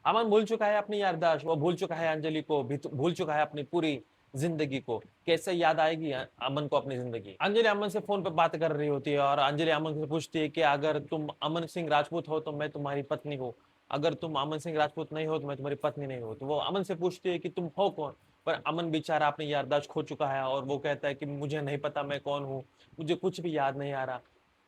अमन भूल चुका है अपनी याददाश्त, वो भूल चुका है अंजलि को, भी भूल चुका है अपनी पूरी जिंदगी को। कैसे याद आएगी अमन को अपनी जिंदगी? अंजलि अमन से फोन पे बात कर रही होती है और अंजलि अमन से पूछती है कि अगर तुम अमन सिंह राजपूत हो तो मैं तुम्हारी पत्नी हूँ, अगर तुम अमन सिंह राजपूत नहीं हो तो मैं तुम्हारी पत्नी नहीं हूँ। तो वो अमन से पूछती है कि तुम हो कौन? पर अमन बेचारा अपनी याददाश्त खो चुका है और वो कहता है कि मुझे नहीं पता मैं कौन हूँ, मुझे कुछ भी याद नहीं आ रहा।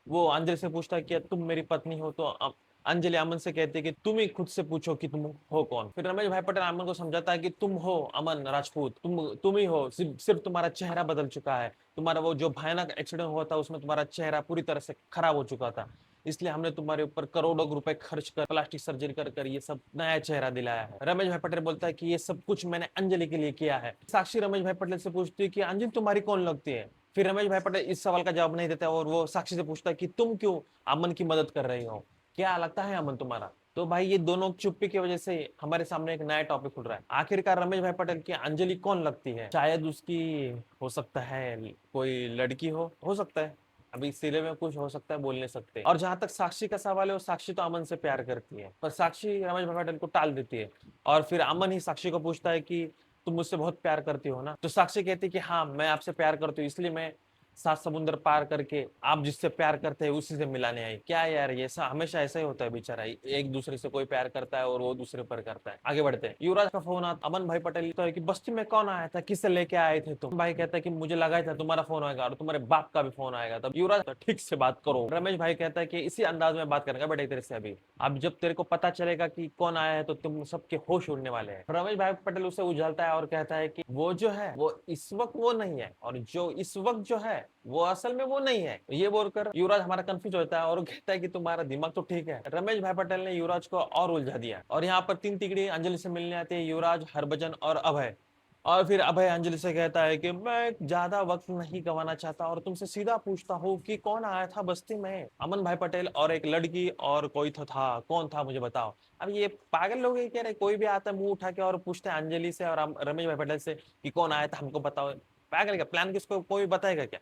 वो अंजलि से पूछता है कि तुम मेरी पत्नी हो, तो अंजलि अमन से कहती है कि तुम ही खुद से पूछो कि तुम हो कौन। फिर रमेश भाई पटेल अमन को समझाता है कि तुम हो अमन राजपूत, तुम ही हो, सिर्फ तुम्हारा चेहरा बदल चुका है। तुम्हारा वो जो भयानक एक्सीडेंट हुआ था उसमें तुम्हारा चेहरा पूरी तरह से खराब हो चुका था, इसलिए हमने तुम्हारे ऊपर करोड़ों रुपए खर्च कर प्लास्टिक सर्जरी कर कर ये सब नया चेहरा दिलाया है। रमेश भाई पटेल बोलता है कि ये सब कुछ मैंने अंजलि के लिए किया है। साक्षी रमेश भाई पटेल से पूछती है कि अंजलि तुम्हारी कौन लगती है? फिर रमेश भाई पटेल इस सवाल का जवाब नहीं देता और वो साक्षी से पूछता है कि तुम क्यों अमन की मदद कर रही हो, क्या लगता है अमन तुम्हारा? तो भाई ये दोनों चुप्पी की वजह से हमारे सामने एक नया टॉपिक खुल रहा है। आखिरकार रमेश भाई पटेल की अंजलि कौन लगती है? शायद उसकी हो सकता है कोई लड़की हो सकता है, अभी सिरे में कुछ हो सकता है, बोल नहीं सकते। और जहां तक साक्षी का सवाल है, वो साक्षी तो अमन से प्यार करती है, पर साक्षी रमेश भाई पटेल को टाल देती है। और फिर अमन ही साक्षी को पूछता है कि तुम मुझसे बहुत प्यार करती हो ना? तो साक्षी कहती है कि हाँ मैं आपसे प्यार करती हूँ, इसलिए मैं सात समुद्र पार करके आप जिससे प्यार करते हैं उसी से मिलाने आई। क्या यार, ये ऐसा हमेशा ऐसा ही होता है बेचारा, एक दूसरे से कोई प्यार करता है और वो दूसरे पर करता है। आगे बढ़ते हैं। युवराज का फोन आता, अमन भाई पटेल तो है कि बस्ती में कौन आया था, किससे लेके आए थे तुम? भाई कहता है कि मुझे लगा ही था तुम्हारा फोन आएगा और तुम्हारे बाप का भी फोन आएगा। तब युवराज ठीक से बात करो। रमेश भाई कहता है कि इसी अंदाज में बात करेंगे बेटे तेरे से अभी, अब जब तेरे को पता चलेगा कि कौन आया है तो तुम सबके होश उड़ने वाले हैं। रमेश भाई पटेल उसे उछलता है और कहता है कि वो जो है वो इस वक्त वो नहीं है, और जो इस वक्त जो है वो असल में वो नहीं है। ये बोलकर युवराज हमारा कंफ्यूज होता है और कहता है कि तुम्हारा दिमाग तो ठीक है। रमेश भाई पटेल ने युवराज को और उलझा दिया और यहाँ पर तीन तिगड़ी अंजलि से मिलने आते हैं, युवराज, हरभजन और अभय। और फिर अभय अंजलि से कहता है कि मैं ज्यादा वक्त नहीं गंवाना चाहता और तुमसे सीधा पूछता हूँ कि कौन आया था बस्ती में? अमन भाई पटेल और एक लड़की और कोई तो था, कौन था मुझे बताओ। अब ये पागल लोग हैं, कह रहे कोई भी आता है मुंह उठा के और पूछते हैं अंजलि से और रमेश भाई पटेल से कि कौन आया था हमको बताओ। पागल का प्लान किसको कोई बताएगा क्या?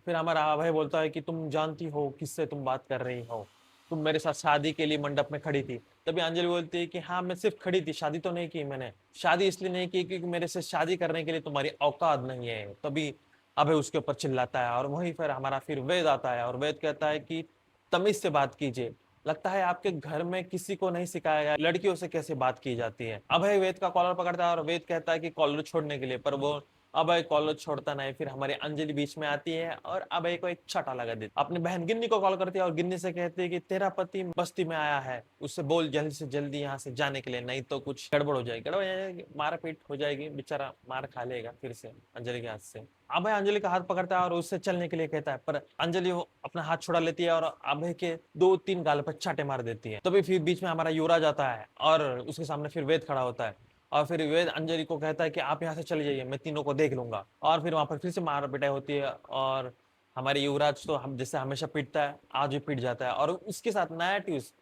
फिर हमारा अभय बोलता है कि तुम जानती हो किससे तुम बात कर रही हो, तुम मेरे साथ शादी के लिए मंडप में खड़ी थी। तभी अंजलि बोलती है कि हाँ मैं सिर्फ खड़ी थी, शादी तो नहीं की मैंने। शादी इसलिए नहीं की क्योंकि मेरे से शादी करने के लिए तुम्हारी औकात नहीं है। तभी अभय उसके ऊपर चिल्लाता है और वहीं पर हमारा फिर वेद आता है और वेद कहता है कि तमीज से बात कीजिए, लगता है आपके घर में किसी को नहीं सिखाया गया लड़कियों से कैसे बात की जाती है। अभय वेद का कॉलर पकड़ता है और वेद कहता है कि कॉलर छोड़ने के लिए, पर वो अभय कॉलर छोड़ता नहीं। फिर हमारी अंजलि बीच में आती है और अभय को एक छटा लगा देती, अपनी बहन गिन्नी को कॉल करती है और गिन्नी से कहती है कि तेरा पति बस्ती में आया है, उससे बोल जल्दी से जल्दी यहाँ से जाने के लिए, नहीं तो कुछ गड़बड़ हो जाएगी, गड़बड़ हो जाएगी, मारपीट हो जाएगी, बेचारा मार खा लेगा फिर से अंजलि के हाथ से। अभय अंजलि का हाथ पकड़ता है और उससे चलने के लिए कहता है, पर अंजलि वो अपना हाथ छुड़ा लेती है और अभय के दो तीन गाल पर चाटे मार देती है। तभी फिर बीच में हमारा युवराज आता है और उसके सामने फिर वेद खड़ा होता है और फिर वेद अंजलि को कहता है कि आप यहाँ से चले जाइए, मैं तीनों को देख लूंगा। और फिर वहां पर फिर से मार पिटाई होती है और हमारे युवराज तो हम जैसे हमेशा पिटता है, आज भी पिट जाता है और उसके साथ नया ट्विस्ट,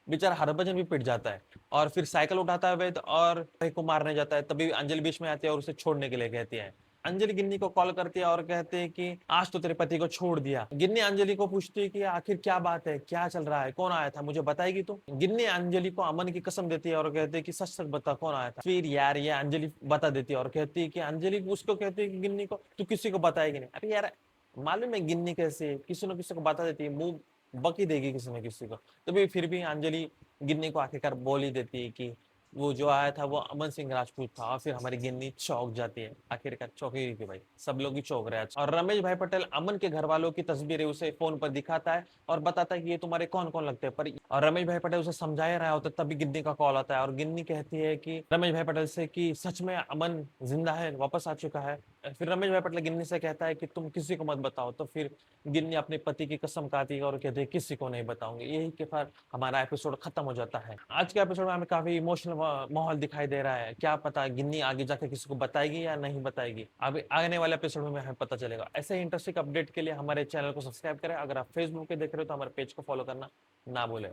बेचारा हरभजन भी पिट जाता है। और फिर साइकिल उठाता है वेद और भाई को मारने जाता है, तभी अंजलि बीच में आती है और उसे छोड़ने के लिए कहती है। अंजलि गिन्नी को कॉल करती है और कहते हैं कि आज तो तेरे पति को छोड़ दिया। गिन्नी अंजलि को पूछती है कि आखिर क्या बात है, क्या चल रहा है, कौन आया था, मुझे बताएगी तो? गिन्नी अंजलि को अमन की कसम देती है और कहती है कि सच सच बता कौन आया था। फिर यार ये अंजलि बता देती है और कहती है कि अंजलि उसको कहती है कि गिन्नी को तू किसी को बताएगी नहीं। अरे यार मालूम है गिन्नी कैसे किसी न किसी को बता देती है, मुंह बकी देगी किसी न किसी को। तभी फिर भी अंजलि गिन्नी को आखिरकार बोल ही देती है कि वो जो आया था वो अमन सिंह राजपूत था। और फिर हमारी गिन्नी चौंक जाती है, आखिरकार चौंकी कि भाई सब लोग ही चौंक रहे हैं। और रमेश भाई पटेल अमन के घर वालों की तस्वीरें उसे फोन पर दिखाता है और बताता है कि ये तुम्हारे कौन कौन लगते हैं, पर और रमेश भाई पटेल उसे समझा ही रहा होता है, तभी गिन्नी का कॉल आता है और गिन्नी कहती है कि रमेश भाई पटेल से कि सच में अमन जिंदा है, वापस आ चुका है। फिर रमेश भाई पटेल गिन्नी से कहता है कि तुम किसी को मत बताओ। तो फिर गिन्नी अपने पति की कसम खाती है और कहती है किसी को नहीं बताऊंगी। यही के फिर हमारा एपिसोड खत्म हो जाता है। आज के एपिसोड में हमें काफी इमोशनल माहौल दिखाई दे रहा है, क्या पता गिन्नी आगे जाकर किसी को बताएगी या नहीं बताएगी, अभी आने वाले एपिसोड में हमें पता चलेगा। ऐसे ही इंटरेस्टिंग अपडेट के लिए हमारे चैनल को सब्सक्राइब करें, अगर आप फेसबुक पे देख रहे हो तो हमारे पेज को फॉलो करना ना भूलें।